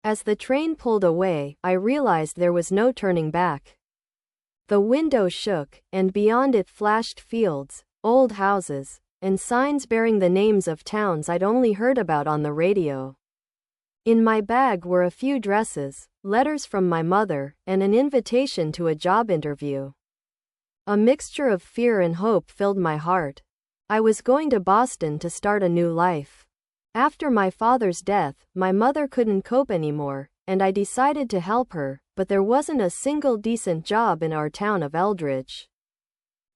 As the train pulled away, I realized there was no turning back. The window shook, and beyond it flashed fields, old houses, and signs bearing the names of towns I'd only heard about on the radio. In my bag were a few dresses, letters from my mother, and an invitation to a job interview. A mixture of fear and hope filled my heart. I was going to Boston to start a new life. After my father's death, my mother couldn't cope anymore, and I decided to help her, but there wasn't a single decent job in our town of Eldridge.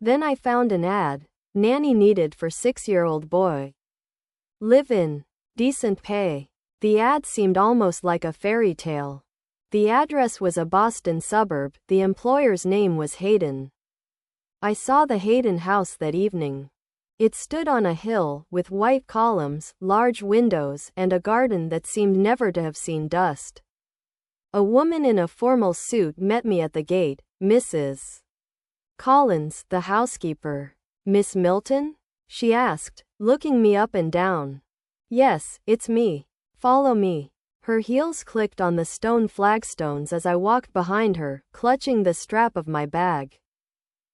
Then I found an ad, nanny needed for 6-year-old boy. Live in, decent pay. The ad seemed almost like a fairy tale. The address was a Boston suburb, the employer's name was Hayden. I saw the Hayden house that evening. It stood on a hill, with white columns, large windows, and a garden that seemed never to have seen dust. A woman in a formal suit met me at the gate, Mrs. Collins, the housekeeper. Miss Milton? She asked, looking me up and down. Yes, it's me. Follow me. Her heels clicked on the stone flagstones as I walked behind her, clutching the strap of my bag.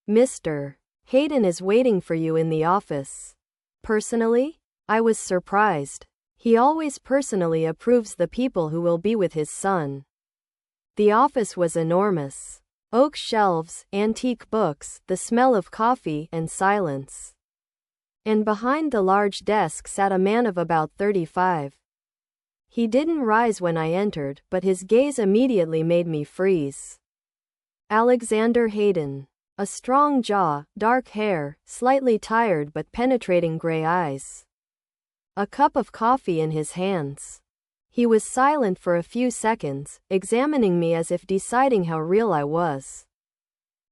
Mr. Hayden is waiting for you in the office. Personally? I was surprised. He always personally approves the people who will be with his son. The office was enormous. Oak shelves, antique books, the smell of coffee, and silence. And behind the large desk sat a man of about 35. He didn't rise when I entered, but his gaze immediately made me freeze. Alexander Hayden. A strong jaw, dark hair, slightly tired but penetrating gray eyes. A cup of coffee in his hands. He was silent for a few seconds, examining me as if deciding how real I was.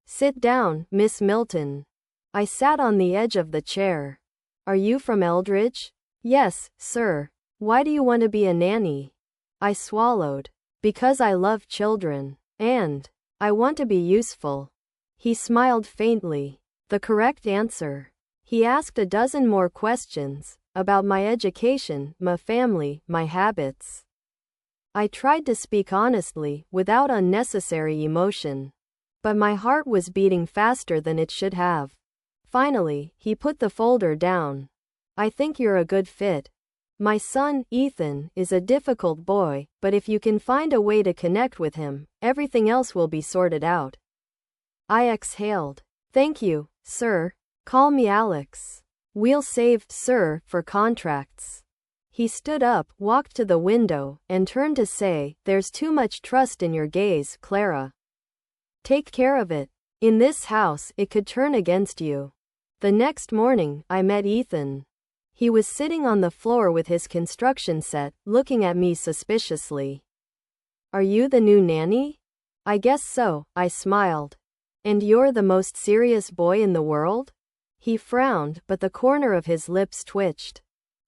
Sit down, Miss Milton. I sat on the edge of the chair. Are you from Eldridge? Yes, sir. Why do you want to be a nanny? I swallowed. Because I love children. And I want to be useful. He smiled faintly. The correct answer. He asked a dozen more questions, about my education, my family, my habits. I tried to speak honestly, without unnecessary emotion. But my heart was beating faster than it should have. Finally, he put the folder down. I think you're a good fit. My son, Ethan, is a difficult boy, but if you can find a way to connect with him, everything else will be sorted out. I exhaled. Thank you, sir. Call me Alex. We'll save, sir, for contracts. He stood up, walked to the window, and turned to say, There's too much trust in your gaze, Clara. Take care of it. In this house, it could turn against you. The next morning, I met Ethan. He was sitting on the floor with his construction set, looking at me suspiciously. Are you the new nanny? I guess so, I smiled. And you're the most serious boy in the world? He frowned, but the corner of his lips twitched.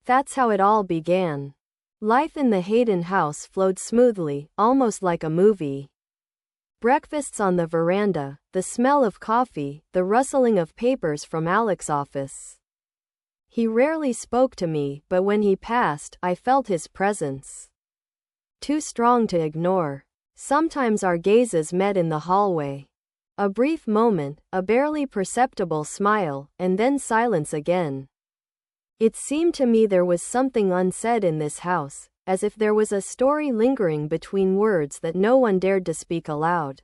That's how it all began. Life in the Hayden house flowed smoothly, almost like a movie. Breakfasts on the veranda, the smell of coffee, the rustling of papers from Alex's office. He rarely spoke to me, but when he passed, I felt his presence. Too strong to ignore. Sometimes our gazes met in the hallway. A brief moment, a barely perceptible smile, and then silence again. It seemed to me there was something unsaid in this house, as if there was a story lingering between words that no one dared to speak aloud.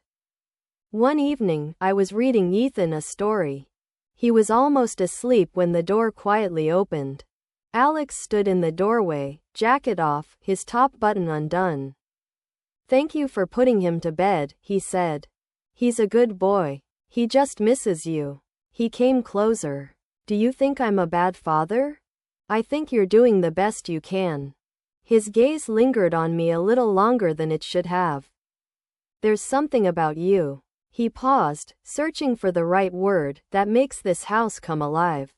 One evening, I was reading Ethan a story. He was almost asleep when the door quietly opened. Alex stood in the doorway, jacket off, his top button undone. Thank you for putting him to bed, he said. He's a good boy. He just misses you. He came closer. Do you think I'm a bad father? I think you're doing the best you can. His gaze lingered on me a little longer than it should have. There's something about you. He paused, searching for the right word, that makes this house come alive.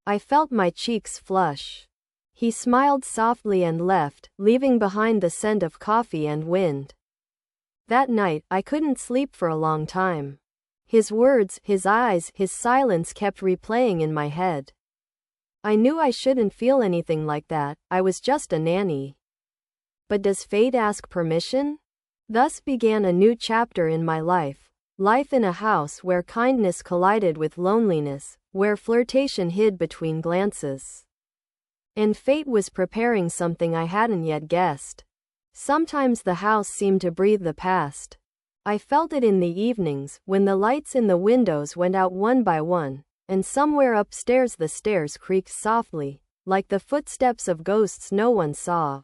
I felt my cheeks flush. He smiled softly and left, leaving behind the scent of coffee and wind. That night, I couldn't sleep for a long time. His words, his eyes, his silence kept replaying in my head. I knew I shouldn't feel anything like that, I was just a nanny. But does fate ask permission? Thus began a new chapter in my life. Life in a house where kindness collided with loneliness, where flirtation hid between glances. And fate was preparing something I hadn't yet guessed. Sometimes the house seemed to breathe the past. I felt it in the evenings, when the lights in the windows went out one by one, and somewhere upstairs the stairs creaked softly, like the footsteps of ghosts no one saw.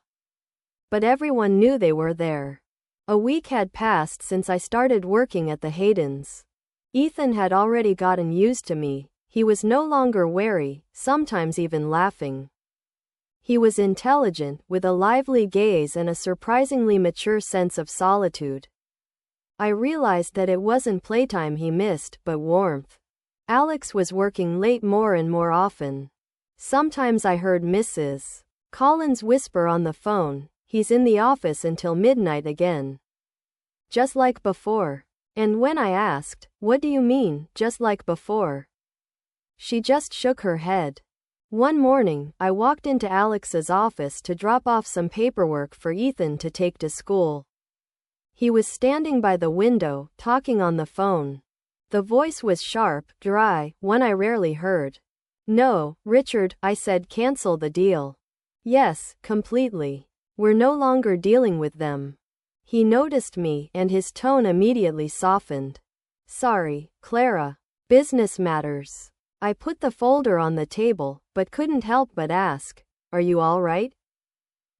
But everyone knew they were there. A week had passed since I started working at the Haydens. Ethan had already gotten used to me. He was no longer wary, sometimes even laughing. He was intelligent, with a lively gaze and a surprisingly mature sense of solitude. I realized that it wasn't playtime he missed, but warmth. Alex was working late more and more often. Sometimes I heard Mrs. Collins whisper on the phone, "He's in the office until midnight again." Just like before. And when I asked, "What do you mean, just like before?" she just shook her head. One morning, I walked into Alex's office to drop off some paperwork for Ethan to take to school. He was standing by the window, talking on the phone. The voice was sharp, dry, one I rarely heard. "No, Richard," I said, "cancel the deal." "Yes, completely. We're no longer dealing with them." He noticed me, and his tone immediately softened. "Sorry, Clara. Business matters." I put the folder on the table, but couldn't help but ask, "Are you all right?"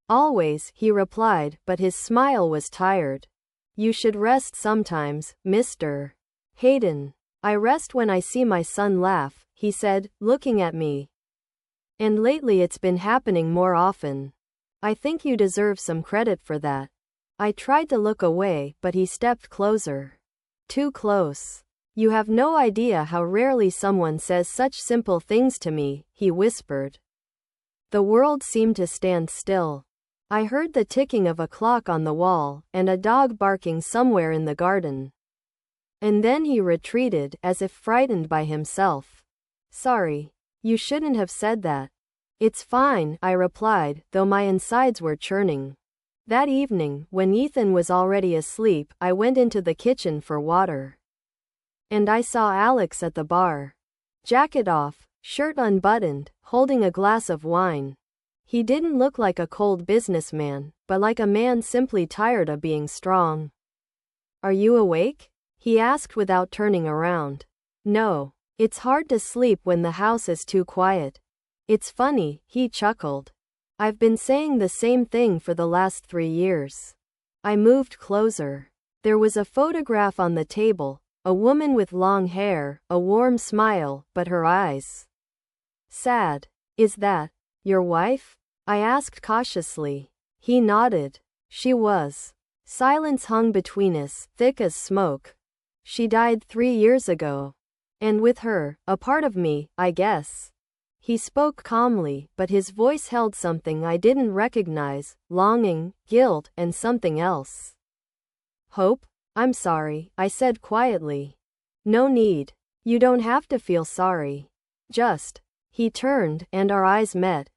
"Always," he replied, but his smile was tired. "You should rest sometimes, Mr. Hayden." "I rest when I see my son laugh," he said, looking at me. "And lately it's been happening more often. I think you deserve some credit for that." I tried to look away, but he stepped closer. Too close. "You have no idea how rarely someone says such simple things to me," he whispered. The world seemed to stand still. I heard the ticking of a clock on the wall, and a dog barking somewhere in the garden. And then he retreated, as if frightened by himself. "Sorry. You shouldn't have said that." "It's fine," I replied, though my insides were churning. That evening, when Ethan was already asleep, I went into the kitchen for water. And I saw Alex at the bar. Jacket off, shirt unbuttoned, holding a glass of wine. He didn't look like a cold businessman, but like a man simply tired of being strong. "Are you awake?" he asked without turning around. "No. It's hard to sleep when the house is too quiet." "It's funny," he chuckled. "I've been saying the same thing for the last 3 years." I moved closer. There was a photograph on the table, a woman with long hair, a warm smile, but her eyes sad. "Is that your wife?" I asked cautiously. He nodded. She was. Silence hung between us, thick as smoke. "She died 3 years ago. And with her, a part of me, I guess." He spoke calmly, but his voice held something I didn't recognize, longing, guilt, and something else. "Hope? I'm sorry," I said quietly. "No need. You don't have to feel sorry. Just." He turned, and our eyes met.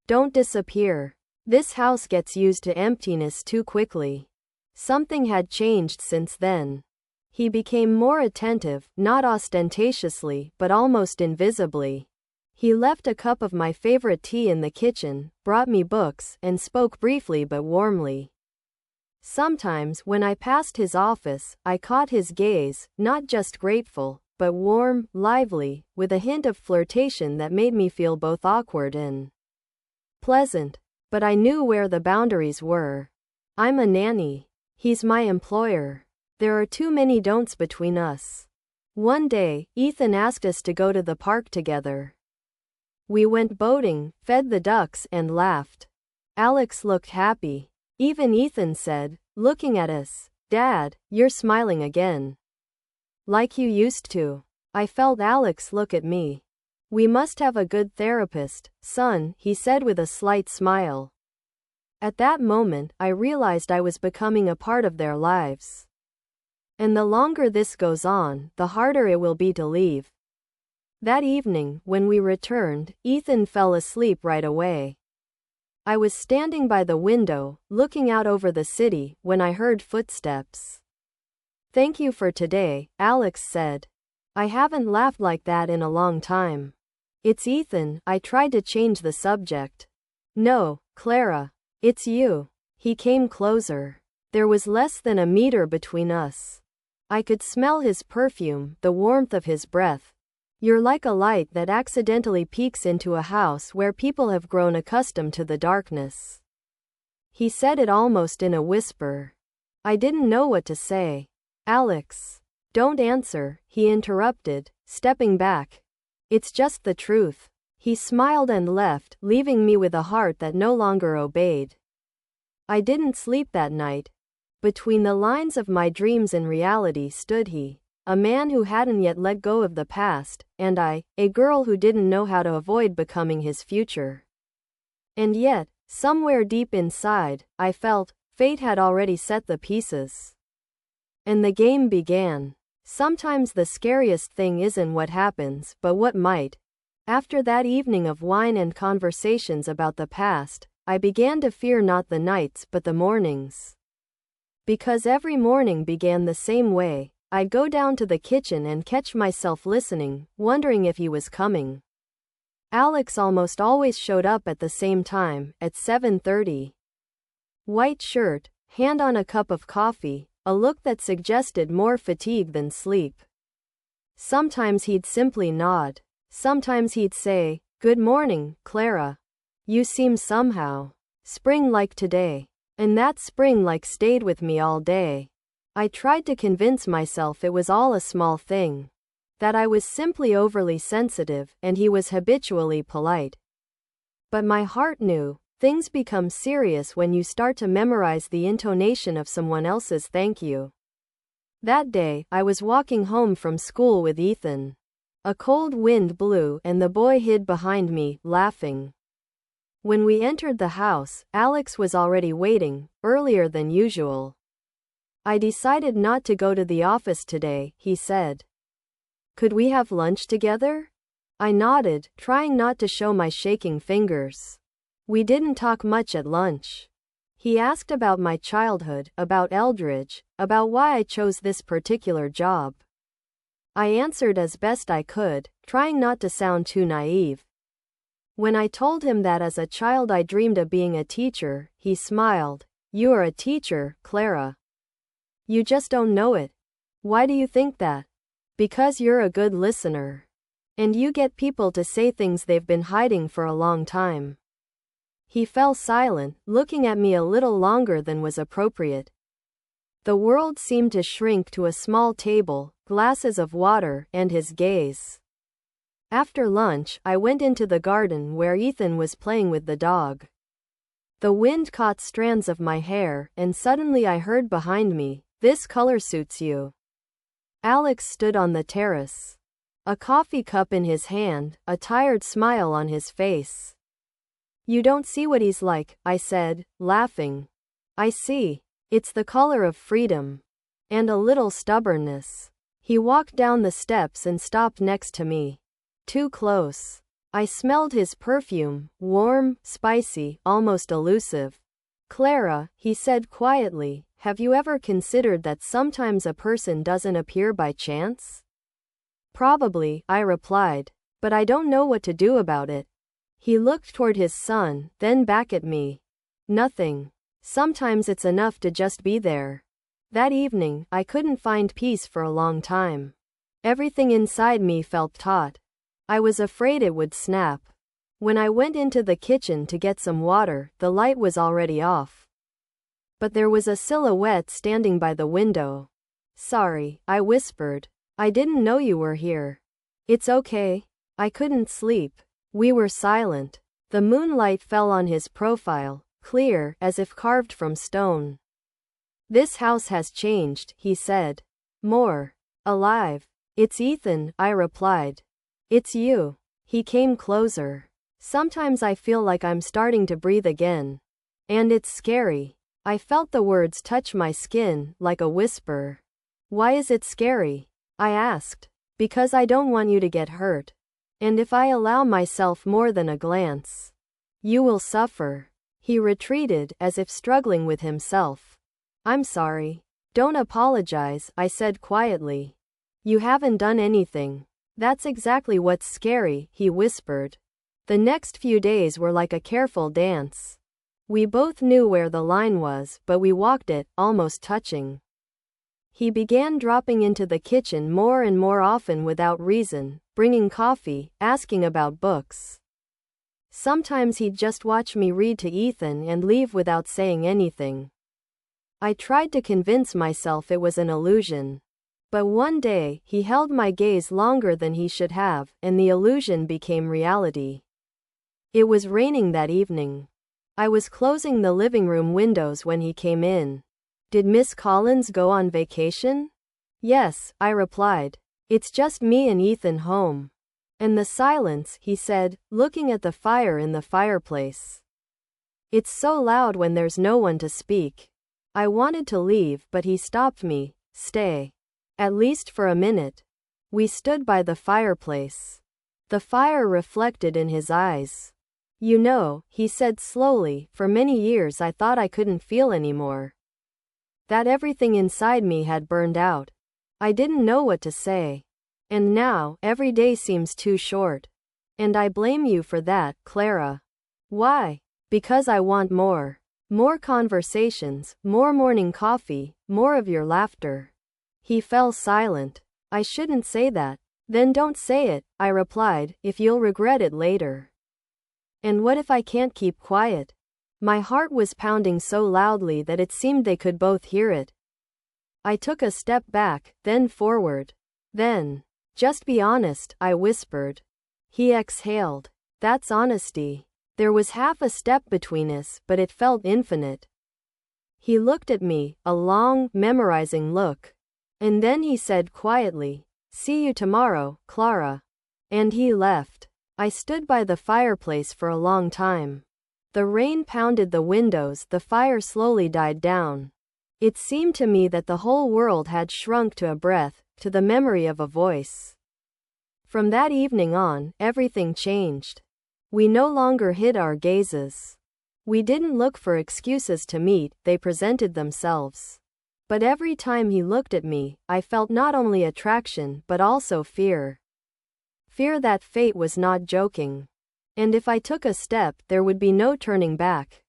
"Don't disappear. This house gets used to emptiness too quickly." Something had changed since then. He became more attentive, not ostentatiously, but almost invisibly. He left a cup of my favorite tea in the kitchen, brought me books, and spoke briefly but warmly. Sometimes, when I passed his office, I caught his gaze, not just grateful, but warm, lively, with a hint of flirtation that made me feel both awkward and pleasant. But I knew where the boundaries were. I'm a nanny. He's my employer. There are too many don'ts between us. One day, Ethan asked us to go to the park together. We went boating, fed the ducks, and laughed. Alex looked happy. Even Ethan said, looking at us, "Dad, you're smiling again. Like you used to." I felt Alex look at me. "We must have a good therapist, son," he said with a slight smile. At that moment, I realized I was becoming a part of their lives. And the longer this goes on, the harder it will be to leave. That evening, when we returned, Ethan fell asleep right away. I was standing by the window, looking out over the city, when I heard footsteps. "Thank you for today," Alex said. "I haven't laughed like that in a long time." "It's Ethan," I tried to change the subject. "No, Clara. It's you." He came closer. There was less than a meter between us. I could smell his perfume, the warmth of his breath. "You're like a light that accidentally peeks into a house where people have grown accustomed to the darkness." He said it almost in a whisper. I didn't know what to say. "Alex, don't answer," he interrupted, stepping back. "It's just the truth." He smiled and left, leaving me with a heart that no longer obeyed. I didn't sleep that night. Between the lines of my dreams and reality stood he, a man who hadn't yet let go of the past, and I, a girl who didn't know how to avoid becoming his future. And yet, somewhere deep inside, I felt, fate had already set the pieces. And the game began. Sometimes the scariest thing isn't what happens, but what might. After that evening of wine and conversations about the past, I began to fear not the nights but the mornings. Because every morning began the same way. I'd go down to the kitchen and catch myself listening, wondering if he was coming. Alex almost always showed up at the same time, at 7:30. White shirt, hand on a cup of coffee, a look that suggested more fatigue than sleep. Sometimes he'd simply nod. Sometimes he'd say, "Good morning, Clara. You seem somehow spring-like today." And that spring-like stayed with me all day. I tried to convince myself it was all a small thing. That I was simply overly sensitive, and he was habitually polite. But my heart knew, things become serious when you start to memorize the intonation of someone else's thank you. That day, I was walking home from school with Ethan. A cold wind blew, and the boy hid behind me, laughing. When we entered the house, Alex was already waiting, earlier than usual. "I decided not to go to the office today," he said. "Could we have lunch together?" I nodded, trying not to show my shaking fingers. We didn't talk much at lunch. He asked about my childhood, about Eldridge, about why I chose this particular job. I answered as best I could, trying not to sound too naive. When I told him that as a child I dreamed of being a teacher, he smiled. "You are a teacher, Clara. You just don't know it." "Why do you think that?" "Because you're a good listener. And you get people to say things they've been hiding for a long time." He fell silent, looking at me a little longer than was appropriate. The world seemed to shrink to a small table, glasses of water, and his gaze. After lunch, I went into the garden where Ethan was playing with the dog. The wind caught strands of my hair, and suddenly I heard behind me, "This color suits you." Alex stood on the terrace. A coffee cup in his hand, a tired smile on his face. "You don't see what he's like," I said, laughing. "I see. It's the color of freedom. And a little stubbornness." He walked down the steps and stopped next to me. Too close. I smelled his perfume, warm, spicy, almost elusive. "Clara," he said quietly, "have you ever considered that sometimes a person doesn't appear by chance?" "Probably," I replied. "But I don't know what to do about it." He looked toward his son, then back at me. "Nothing. Sometimes it's enough to just be there." That evening, I couldn't find peace for a long time. Everything inside me felt taut. I was afraid it would snap. When I went into the kitchen to get some water, the light was already off. But there was a silhouette standing by the window. "Sorry," I whispered. "I didn't know you were here." "It's okay." I couldn't sleep. We were silent. The moonlight fell on his profile, clear, as if carved from stone. "This house has changed," he said. "More alive." "It's Ethan," I replied. "It's you." He came closer. "Sometimes I feel like I'm starting to breathe again. And it's scary." I felt the words touch my skin, like a whisper. "Why is it scary?" I asked. "Because I don't want you to get hurt. And if I allow myself more than a glance, you will suffer." He retreated, as if struggling with himself. I'm sorry. Don't apologize, I said quietly. You haven't done anything. That's exactly what's scary, he whispered. The next few days were like a careful dance. We both knew where the line was, but we walked it, almost touching. He began dropping into the kitchen more and more often without reason, bringing coffee, asking about books. Sometimes he'd just watch me read to Ethan and leave without saying anything. I tried to convince myself it was an illusion. But one day, he held my gaze longer than he should have, and the illusion became reality. It was raining that evening. I was closing the living room windows when he came in. Did Miss Collins go on vacation? Yes, I replied. It's just me and Ethan home. And the silence, he said, looking at the fire in the fireplace. It's so loud when there's no one to speak. I wanted to leave, but he stopped me. Stay. At least for a minute. We stood by the fireplace. The fire reflected in his eyes. You know, he said slowly, for many years I thought I couldn't feel anymore. That everything inside me had burned out. I didn't know what to say. And now, every day seems too short. And I blame you for that, Clara. Why? Because I want more. More conversations, more morning coffee, more of your laughter. He fell silent. I shouldn't say that. Then don't say it, I replied, if you'll regret it later. And what if I can't keep quiet? My heart was pounding so loudly that it seemed they could both hear it. I took a step back, then forward. Then, just be honest, I whispered. He exhaled. That's honesty. There was half a step between us, but it felt infinite. He looked at me, a long, memorizing look. And then he said quietly, see you tomorrow, Clara. And he left. I stood by the fireplace for a long time. The rain pounded the windows, the fire slowly died down. It seemed to me that the whole world had shrunk to a breath, to the memory of a voice. From that evening on, everything changed. We no longer hid our gazes. We didn't look for excuses to meet, they presented themselves. But every time he looked at me, I felt not only attraction but also fear. Fear that fate was not joking. And if I took a step, there would be no turning back.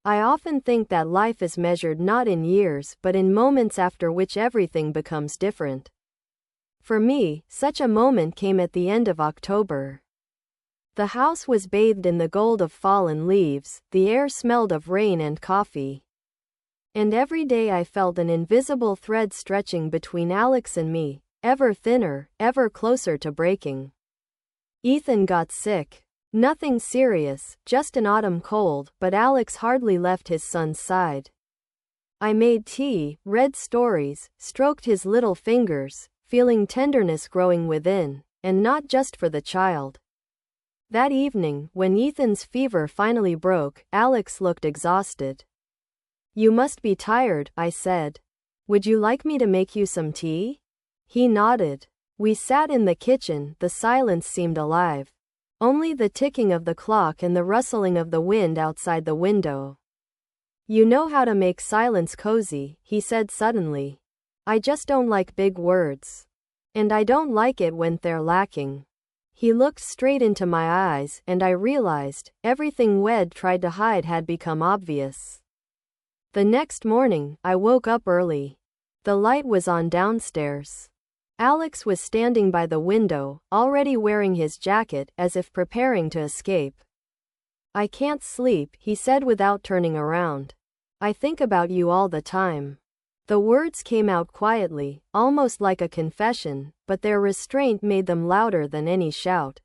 I often think that life is measured not in years but in moments after which everything becomes different. For me, such a moment came at the end of October. The house was bathed in the gold of fallen leaves, the air smelled of rain and coffee. And every day I felt an invisible thread stretching between Alex and me, ever thinner, ever closer to breaking. Ethan got sick. Nothing serious, just an autumn cold, but Alex hardly left his son's side. I made tea, read stories, stroked his little fingers, feeling tenderness growing within, and not just for the child. That evening, when Ethan's fever finally broke, Alex looked exhausted. You must be tired, I said. Would you like me to make you some tea? He nodded. We sat in the kitchen, the silence seemed alive. Only the ticking of the clock and the rustling of the wind outside the window. You know how to make silence cozy, he said suddenly. I just don't like big words. And I don't like it when they're lacking. He looked straight into my eyes, and I realized, everything Wed tried to hide had become obvious. The next morning, I woke up early. The light was on downstairs. Alex was standing by the window, already wearing his jacket, as if preparing to escape. I can't sleep, he said without turning around. I think about you all the time. The words came out quietly, almost like a confession, but their restraint made them louder than any shout.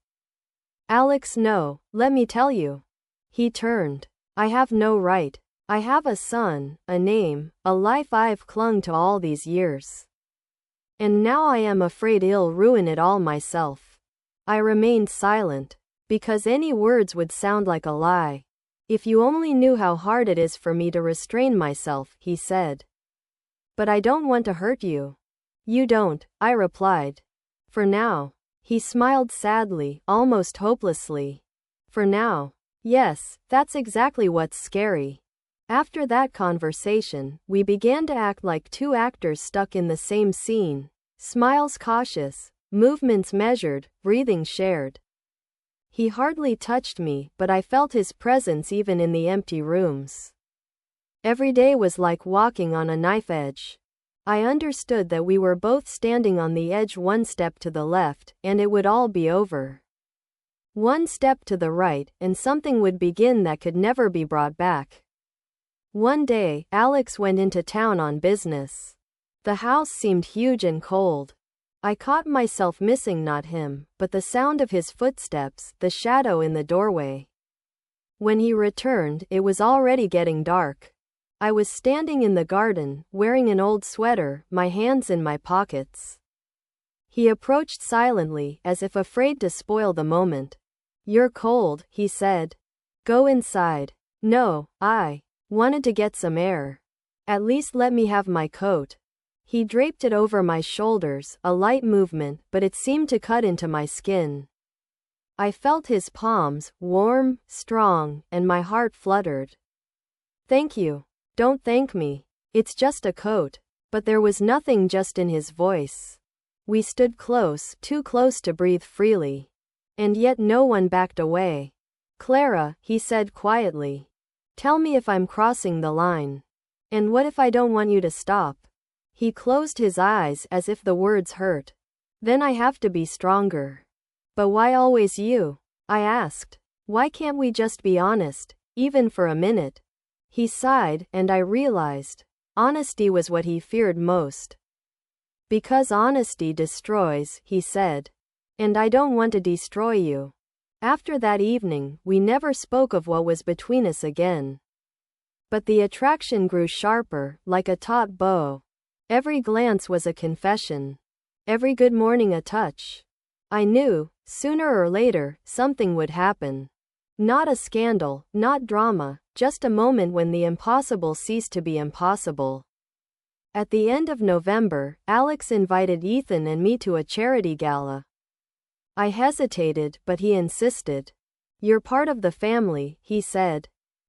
Alex, no, let me tell you. He turned. I have no right. I have a son, a name, a life I've clung to all these years. And now I am afraid I'll ruin it all myself. I remained silent. Because any words would sound like a lie. If you only knew how hard it is for me to restrain myself, he said. But I don't want to hurt you. You don't, I replied. For now. He smiled sadly, almost hopelessly. For now. Yes, that's exactly what's scary. After that conversation, we began to act like two actors stuck in the same scene. Smiles cautious, movements measured, breathing shared. He hardly touched me, but I felt his presence even in the empty rooms. Every day was like walking on a knife edge. I understood that we were both standing on the edge, one step to the left, and it would all be over. One step to the right, and something would begin that could never be brought back. One day, Alex went into town on business. The house seemed huge and cold. I caught myself missing not him, but the sound of his footsteps, the shadow in the doorway. When he returned, it was already getting dark. I was standing in the garden, wearing an old sweater, my hands in my pockets. He approached silently, as if afraid to spoil the moment. "You're cold," he said. "Go inside." "No, I wanted to get some air. At least let me have my coat." He draped it over my shoulders, a light movement, but it seemed to cut into my skin. I felt his palms, warm, strong, and my heart fluttered. "Thank you." "Don't thank me. It's just a coat." But there was nothing just in his voice. We stood close, too close to breathe freely. And yet no one backed away. "Clara," he said quietly. "Tell me if I'm crossing the line. And what if I don't want you to stop?" He closed his eyes as if the words hurt. "Then I have to be stronger." "But why always you?" I asked. "Why can't we just be honest, even for a minute?" He sighed, and I realized honesty was what he feared most. "Because honesty destroys," he said. "And I don't want to destroy you." After that evening, we never spoke of what was between us again. But the attraction grew sharper, like a taut bow. Every glance was a confession. Every good morning a touch. I knew, sooner or later, something would happen. Not a scandal, not drama, just a moment when the impossible ceased to be impossible. At the end of November, Alex invited Ethan and me to a charity gala. I hesitated, but he insisted. "You're part of the family," he said.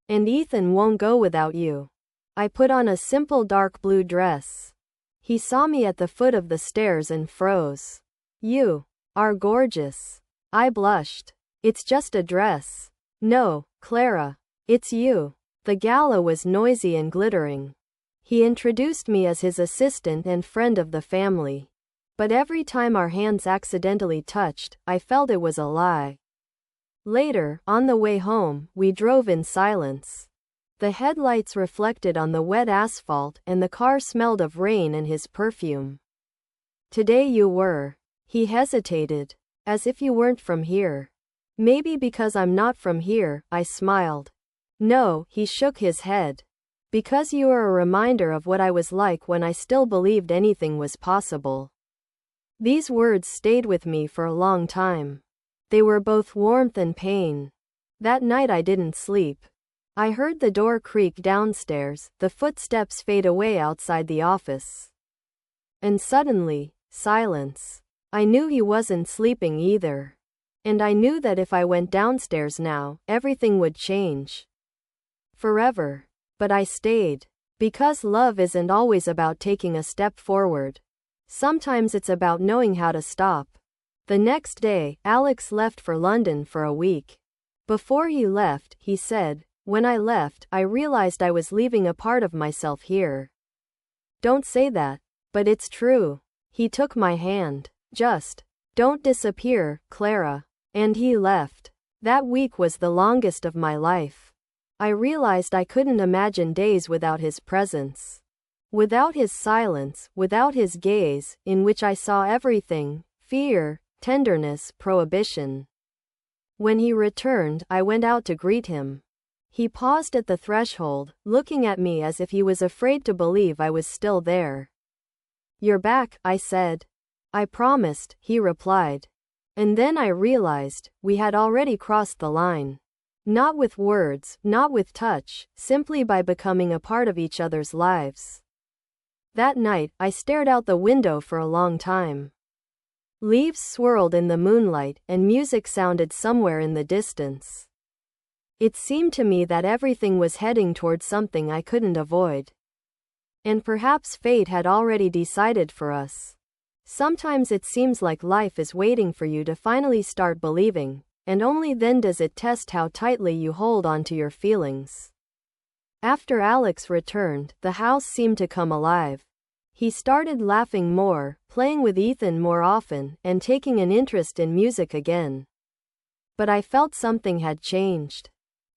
"And Ethan won't go without you." I put on a simple dark blue dress. He saw me at the foot of the stairs and froze. "You are gorgeous." I blushed. "It's just a dress." "No, Clara. It's you." The gala was noisy and glittering. He introduced me as his assistant and friend of the family. But every time our hands accidentally touched, I felt it was a lie. Later, on the way home, we drove in silence. The headlights reflected on the wet asphalt, and the car smelled of rain and his perfume. "Today you were." He hesitated. "As if you weren't from here." "Maybe because I'm not from here," I smiled. "No," he shook his head. "Because you are a reminder of what I was like when I still believed anything was possible." These words stayed with me for a long time. They were both warmth and pain. That night I didn't sleep. I heard the door creak downstairs, the footsteps fade away outside the office. And suddenly, silence. I knew he wasn't sleeping either. And I knew that if I went downstairs now, everything would change. Forever. But I stayed. Because love isn't always about taking a step forward. Sometimes it's about knowing how to stop. The next day, Alex left for London for a week. Before he left, he said, "When I left, I realized I was leaving a part of myself here." Don't say that. But it's true. He took my hand. "Just don't disappear, Clara." And he left. That week was the longest of my life. I realized I couldn't imagine days without his presence. Without his silence, without his gaze, in which I saw everything: fear, tenderness, prohibition. When he returned, I went out to greet him. He paused at the threshold, looking at me as if he was afraid to believe I was still there. "You're back," I said. "I promised," he replied. And then I realized, we had already crossed the line. Not with words, not with touch, simply by becoming a part of each other's lives. That night, I stared out the window for a long time. Leaves swirled in the moonlight, and music sounded somewhere in the distance. It seemed to me that everything was heading towards something I couldn't avoid. And perhaps fate had already decided for us. Sometimes it seems like life is waiting for you to finally start believing, and only then does it test how tightly you hold on to your feelings. After Alex returned, the house seemed to come alive. He started laughing more, playing with Ethan more often, and taking an interest in music again. But I felt something had changed.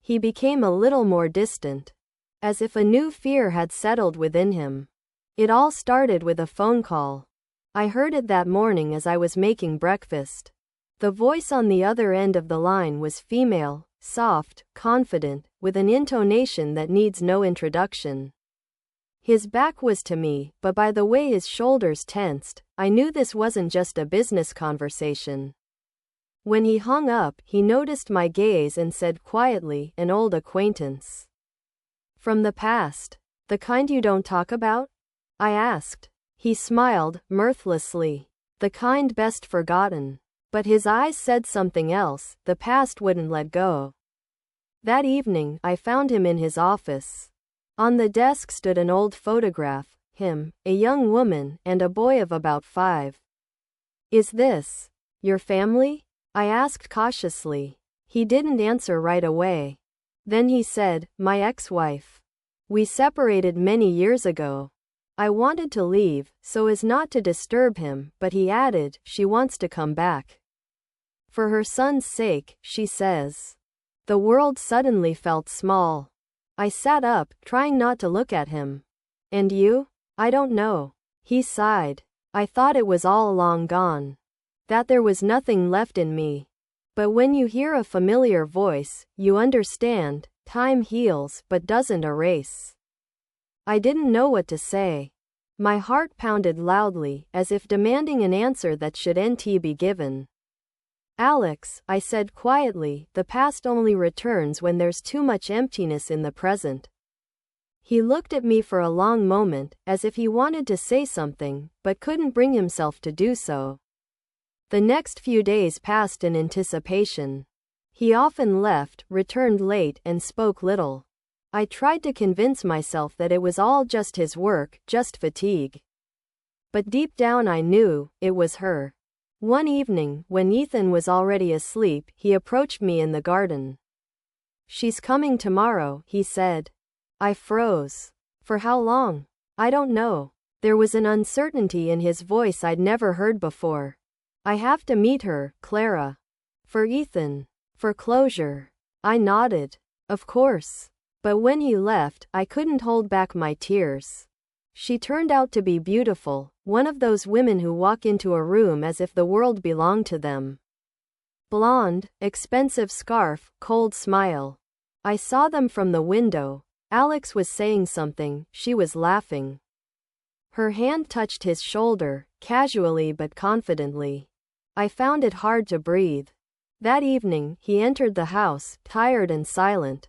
He became a little more distant, as if a new fear had settled within him. It all started with a phone call. I heard it that morning as I was making breakfast. The voice on the other end of the line was female, soft, confident, with an intonation that needs no introduction. His back was to me, but by the way his shoulders tensed, I knew this wasn't just a business conversation. When he hung up, he noticed my gaze and said quietly, "An old acquaintance." "From the past? The kind you don't talk about?" I asked. He smiled, mirthlessly. "The kind best forgotten." But his eyes said something else, the past wouldn't let go. That evening, I found him in his office. On the desk stood an old photograph, him, a young woman, and a boy of about 5. "Is this your family?" I asked cautiously. He didn't answer right away. Then he said, "My ex-wife. We separated many years ago." I wanted to leave, so as not to disturb him, but he added, "She wants to come back. For her son's sake, she says." The world suddenly felt small. I sat up, trying not to look at him. "And you?" "I don't know." He sighed. "I thought it was all long gone. That there was nothing left in me. But when you hear a familiar voice, you understand, time heals but doesn't erase." I didn't know what to say. My heart pounded loudly, as if demanding an answer that shouldn't be given. "Alex," I said quietly, "the past only returns when there's too much emptiness in the present." He looked at me for a long moment, as if he wanted to say something, but couldn't bring himself to do so. The next few days passed in anticipation. He often left, returned late, and spoke little. I tried to convince myself that it was all just his work, just fatigue. But deep down I knew, it was her. One evening, when Ethan was already asleep, he approached me in the garden. "She's coming tomorrow," he said. I froze. "For how long?" "I don't know." There was an uncertainty in his voice I'd never heard before. "I have to meet her, Clara." "For Ethan?" "For closure." I nodded. "Of course." But when he left, I couldn't hold back my tears. She turned out to be beautiful, one of those women who walk into a room as if the world belonged to them. Blonde, expensive scarf, cold smile. I saw them from the window. Alex was saying something, she was laughing. Her hand touched his shoulder, casually but confidently. I found it hard to breathe. That evening, he entered the house, tired and silent.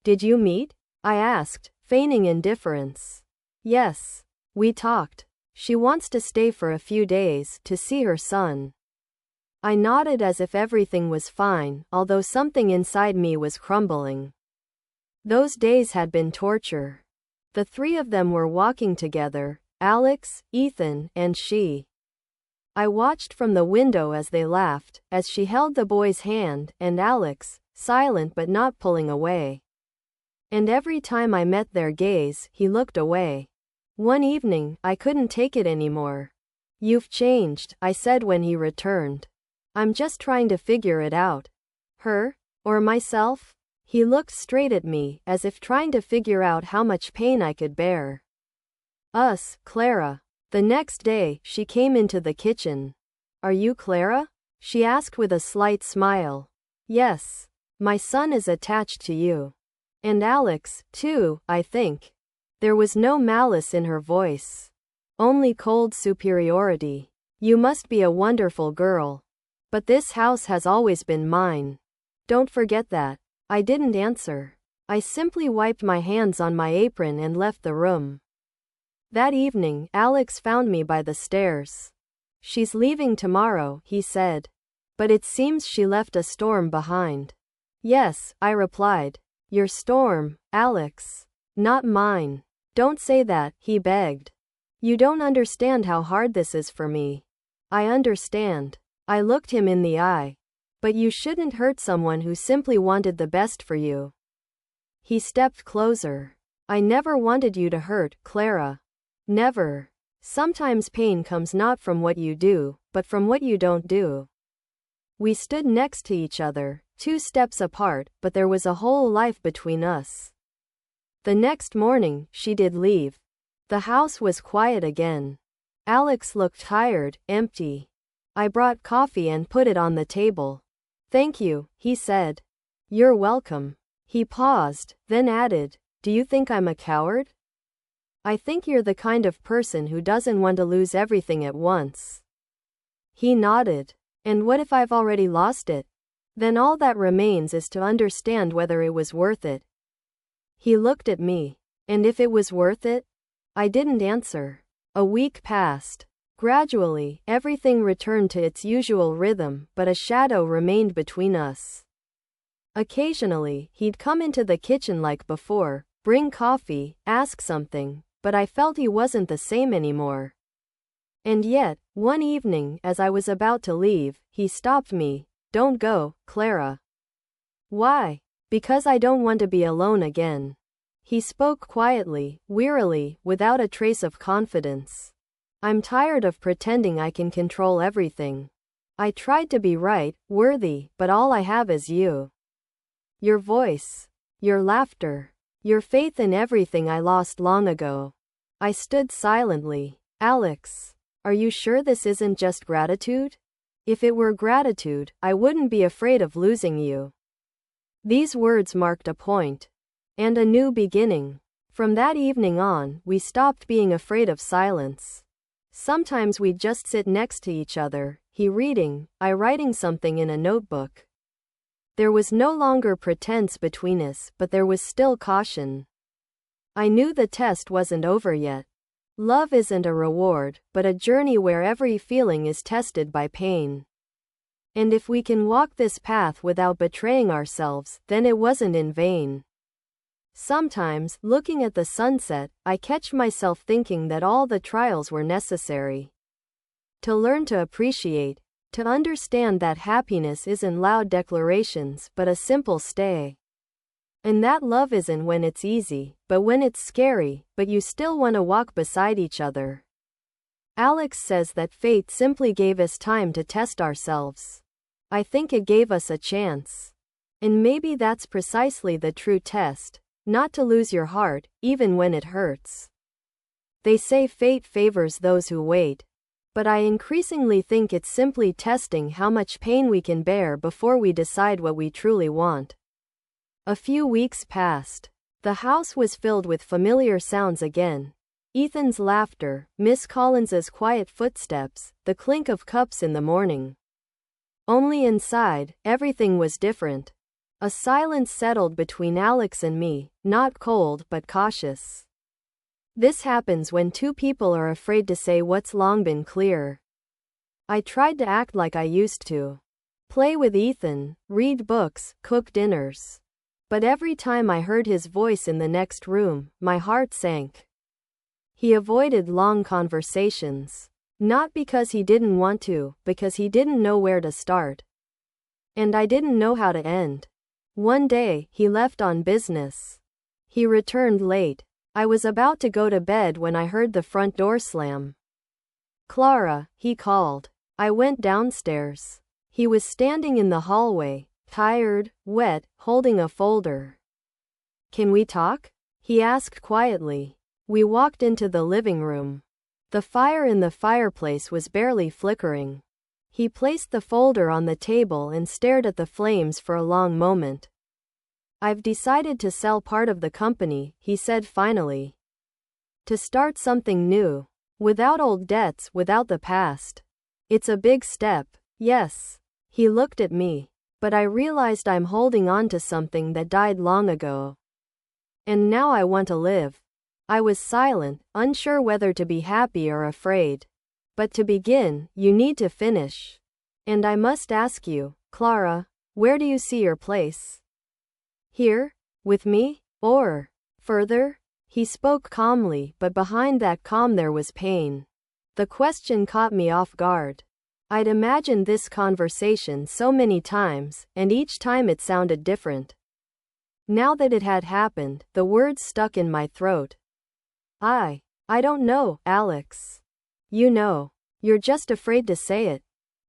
"Did you meet?" I asked, feigning indifference. "Yes. We talked. She wants to stay for a few days, to see her son." I nodded as if everything was fine, although something inside me was crumbling. Those days had been torture. The three of them were walking together, Alex, Ethan, and she. I watched from the window as they laughed, as she held the boy's hand, and Alex, silent but not pulling away. And every time I met their gaze, he looked away. One evening, I couldn't take it anymore. "You've changed," I said when he returned. "I'm just trying to figure it out." "Her? Or myself?" He looked straight at me, as if trying to figure out how much pain I could bear. "Us, Clara." The next day, she came into the kitchen. "Are you Clara?" she asked with a slight smile. "Yes. My son is attached to you. And Alex, too, I think." There was no malice in her voice. Only cold superiority. "You must be a wonderful girl. But this house has always been mine. Don't forget that." I didn't answer. I simply wiped my hands on my apron and left the room. That evening, Alex found me by the stairs. "She's leaving tomorrow," he said. "But it seems she left a storm behind." Yes, I replied. Your storm, Alex. Not mine. Don't say that, he begged. You don't understand how hard this is for me. I understand. I looked him in the eye. But you shouldn't hurt someone who simply wanted the best for you. He stepped closer. I never wanted you to hurt, Clara. Never. Sometimes pain comes not from what you do, but from what you don't do. We stood next to each other, 2 steps apart, but there was a whole life between us. The next morning, she did leave. The house was quiet again. Alex looked tired, empty. I brought coffee and put it on the table. Thank you, he said. You're welcome. He paused, then added, Do you think I'm a coward? I think you're the kind of person who doesn't want to lose everything at once. He nodded. And what if I've already lost it? Then all that remains is to understand whether it was worth it. He looked at me. And if it was worth it? I didn't answer. A week passed. Gradually, everything returned to its usual rhythm, but a shadow remained between us. Occasionally, he'd come into the kitchen like before, bring coffee, ask something, but I felt he wasn't the same anymore. And yet, one evening, as I was about to leave, he stopped me. Don't go, Clara. Why? Because I don't want to be alone again. He spoke quietly, wearily, without a trace of confidence. I'm tired of pretending I can control everything. I tried to be right, worthy, but all I have is you. Your voice. Your laughter. Your faith in everything I lost long ago. I stood silently. Alex. Are you sure this isn't just gratitude? If it were gratitude, I wouldn't be afraid of losing you. These words marked a point. And a new beginning. From that evening on, we stopped being afraid of silence. Sometimes we'd just sit next to each other, he reading, I writing something in a notebook. There was no longer pretense between us, but there was still caution. I knew the test wasn't over yet. Love isn't a reward, but a journey where every feeling is tested by pain. And if we can walk this path without betraying ourselves, then it wasn't in vain. Sometimes, looking at the sunset, I catch myself thinking that all the trials were necessary. To learn to appreciate, to understand that happiness isn't loud declarations but a simple stay. And that love isn't when it's easy, but when it's scary, but you still want to walk beside each other. Alex says that fate simply gave us time to test ourselves. I think it gave us a chance. And maybe that's precisely the true test, not to lose your heart, even when it hurts. They say fate favors those who wait. But I increasingly think it's simply testing how much pain we can bear before we decide what we truly want. A few weeks passed. The house was filled with familiar sounds again. Ethan's laughter, Miss Collins's quiet footsteps, the clink of cups in the morning. Only inside, everything was different. A silence settled between Alex and me, not cold but cautious. This happens when 2 people are afraid to say what's long been clear. I tried to act like I used to. Play with Ethan, read books, cook dinners. But every time I heard his voice in the next room, my heart sank. He avoided long conversations. Not because he didn't want to, because he didn't know where to start. And I didn't know how to end. One day, he left on business. He returned late. I was about to go to bed when I heard the front door slam. Clara, he called. I went downstairs. He was standing in the hallway, tired, wet, holding a folder. Can we talk? He asked quietly. We walked into the living room. The fire in the fireplace was barely flickering. He placed the folder on the table and stared at the flames for a long moment. I've decided to sell part of the company, he said finally. To start something new. Without old debts, without the past. It's a big step, yes. He looked at me. But I realized I'm holding on to something that died long ago. And now I want to live. I was silent, unsure whether to be happy or afraid. But to begin, you need to finish. And I must ask you, Clara, where do you see your place? Here? With me? Or further? He spoke calmly, but behind that calm there was pain. The question caught me off guard. I'd imagined this conversation so many times, and each time it sounded different. Now that it had happened, the words stuck in my throat. I don't know, Alex. You know. You're just afraid to say it.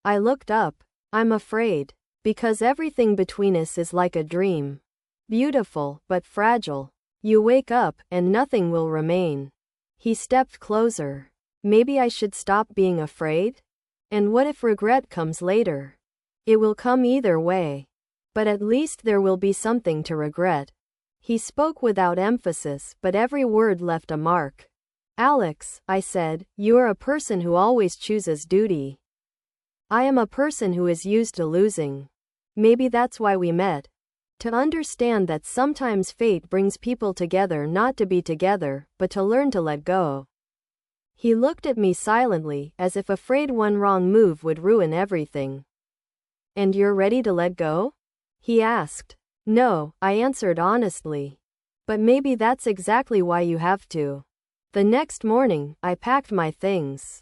I looked up. I'm afraid. Because everything between us is like a dream. Beautiful, but fragile. You wake up, and nothing will remain. He stepped closer. Maybe I should stop being afraid? And what if regret comes later? It will come either way. But at least there will be something to regret. He spoke without emphasis, but every word left a mark. Alex, I said, you are a person who always chooses duty. I am a person who is used to losing. Maybe that's why we met. To understand that sometimes fate brings people together not to be together, but to learn to let go. He looked at me silently, as if afraid one wrong move would ruin everything. And you're ready to let go? He asked. No, I answered honestly. But maybe that's exactly why you have to. The next morning, I packed my things.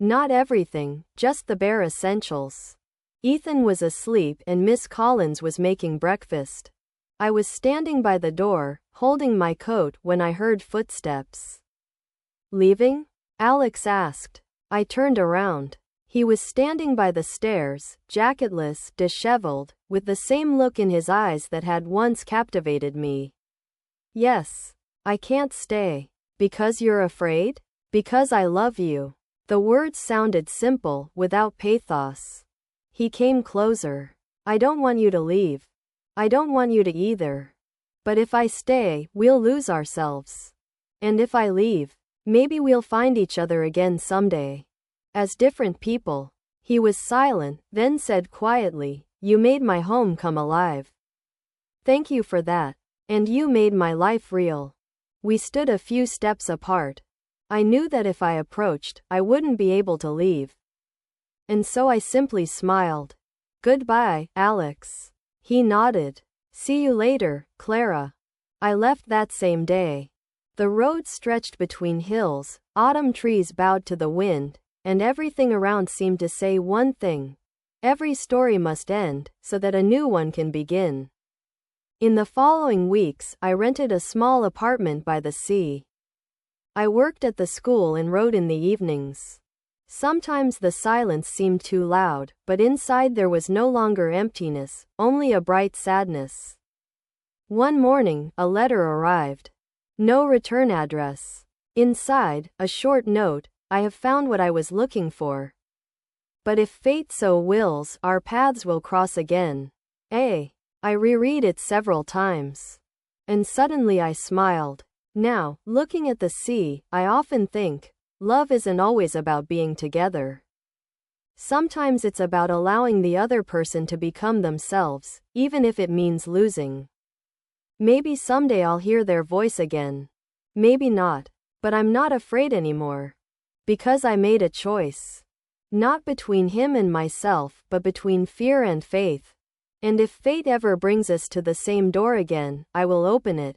Not everything, just the bare essentials. Ethan was asleep and Miss Collins was making breakfast. I was standing by the door, holding my coat when I heard footsteps. Leaving? Alex asked. I turned around. He was standing by the stairs, jacketless, disheveled, with the same look in his eyes that had once captivated me. Yes. I can't stay. Because you're afraid? Because I love you. The words sounded simple, without pathos. He came closer. I don't want you to leave. I don't want you to either. But if I stay, we'll lose ourselves. And if I leave, maybe we'll find each other again someday. As different people. He was silent, then said quietly, you made my home come alive. Thank you for that. And you made my life real. We stood a few steps apart. I knew that if I approached, I wouldn't be able to leave. And so I simply smiled. Goodbye, Alex. He nodded. See you later, Clara. I left that same day. The road stretched between hills, autumn trees bowed to the wind, and everything around seemed to say one thing. Every story must end, so that a new one can begin. In the following weeks, I rented a small apartment by the sea. I worked at the school and wrote in the evenings. Sometimes the silence seemed too loud, but inside there was no longer emptiness, only a bright sadness. One morning, a letter arrived. No return address. Inside, a short note, I have found what I was looking for. But if fate so wills, our paths will cross again. I reread it several times. And suddenly I smiled. Now, looking at the sea, I often think, love isn't always about being together. Sometimes it's about allowing the other person to become themselves, even if it means losing. Maybe someday I'll hear their voice again. Maybe not. But I'm not afraid anymore. Because I made a choice. Not between him and myself, but between fear and faith. And if fate ever brings us to the same door again, I will open it.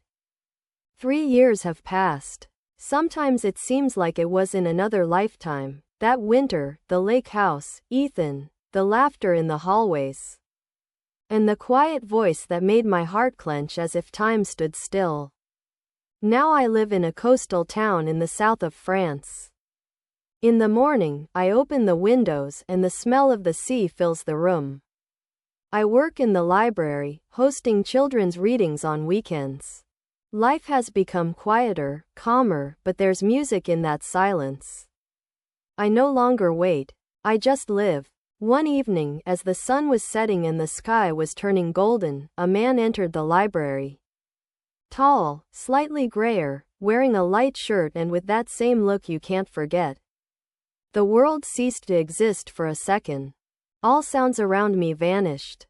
3 years have passed. Sometimes it seems like it was in another lifetime. That winter, the lake house, Ethan, the laughter in the hallways. And the quiet voice that made my heart clench as if time stood still. Now I live in a coastal town in the south of France. In the morning, I open the windows and the smell of the sea fills the room. I work in the library, hosting children's readings on weekends. Life has become quieter, calmer, but there's music in that silence. I no longer wait. I just live. One evening, as the sun was setting and the sky was turning golden, a man entered the library. Tall, slightly grayer, wearing a light shirt and with that same look you can't forget. The world ceased to exist for a second. All sounds around me vanished.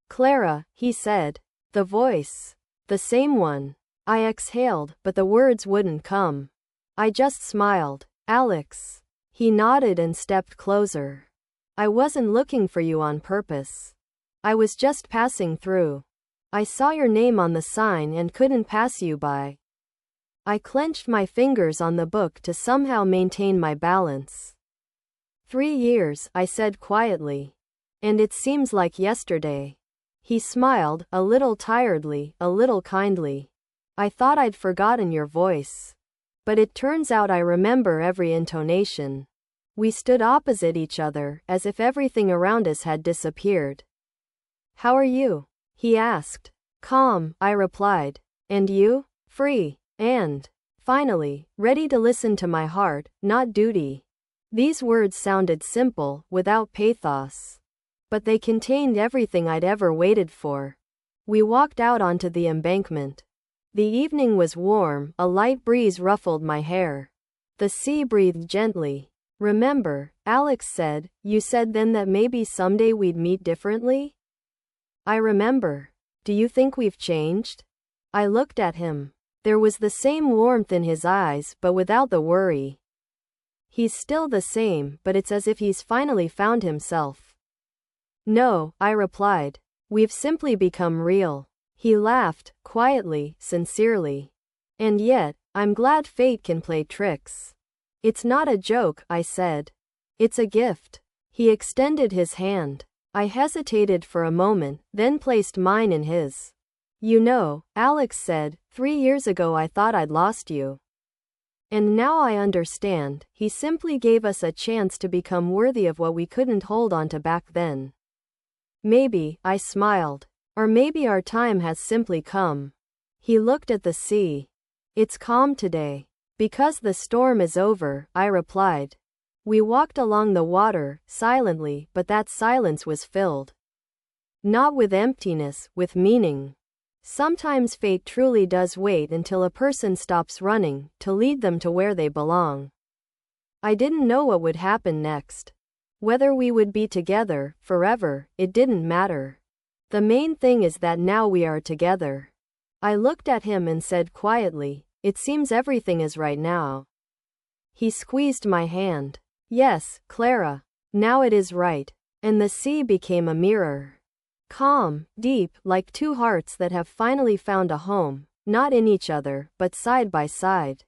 Clara, he said. The voice. The same one. I exhaled, but the words wouldn't come. I just smiled. Alex. He nodded and stepped closer. I wasn't looking for you on purpose. I was just passing through. I saw your name on the sign and couldn't pass you by. I clenched my fingers on the book to somehow maintain my balance. 3 years, I said quietly. And it seems like yesterday. He smiled, a little tiredly, a little kindly. I thought I'd forgotten your voice. But it turns out I remember every intonation. We stood opposite each other, as if everything around us had disappeared. How are you? He asked. Calm, I replied. And you? Free. And, finally, ready to listen to my heart, not duty. These words sounded simple, without pathos. But they contained everything I'd ever waited for. We walked out onto the embankment. The evening was warm, a light breeze ruffled my hair. The sea breathed gently. Remember, Alex said, you said then that maybe someday we'd meet differently? I remember. Do you think we've changed? I looked at him. There was the same warmth in his eyes, but without the worry. He's still the same, but it's as if he's finally found himself. No, I replied. We've simply become real. He laughed, quietly, sincerely. And yet, I'm glad fate can play tricks. It's not a joke, I said. It's a gift. He extended his hand. I hesitated for a moment, then placed mine in his. You know, Alex said, 3 years ago I thought I'd lost you. And now I understand, he simply gave us a chance to become worthy of what we couldn't hold on to back then. Maybe, I smiled. Or maybe our time has simply come. He looked at the sea. It's calm today. Because the storm is over, I replied. We walked along the water, silently, but that silence was filled. Not with emptiness, with meaning. Sometimes fate truly does wait until a person stops running, to lead them to where they belong. I didn't know what would happen next. Whether we would be together, forever, it didn't matter. The main thing is that now we are together. I looked at him and said quietly, it seems everything is right now. He squeezed my hand. Yes, Clara. Now it is right. And the sea became a mirror. Calm, deep, like two hearts that have finally found a home, not in each other, but side by side.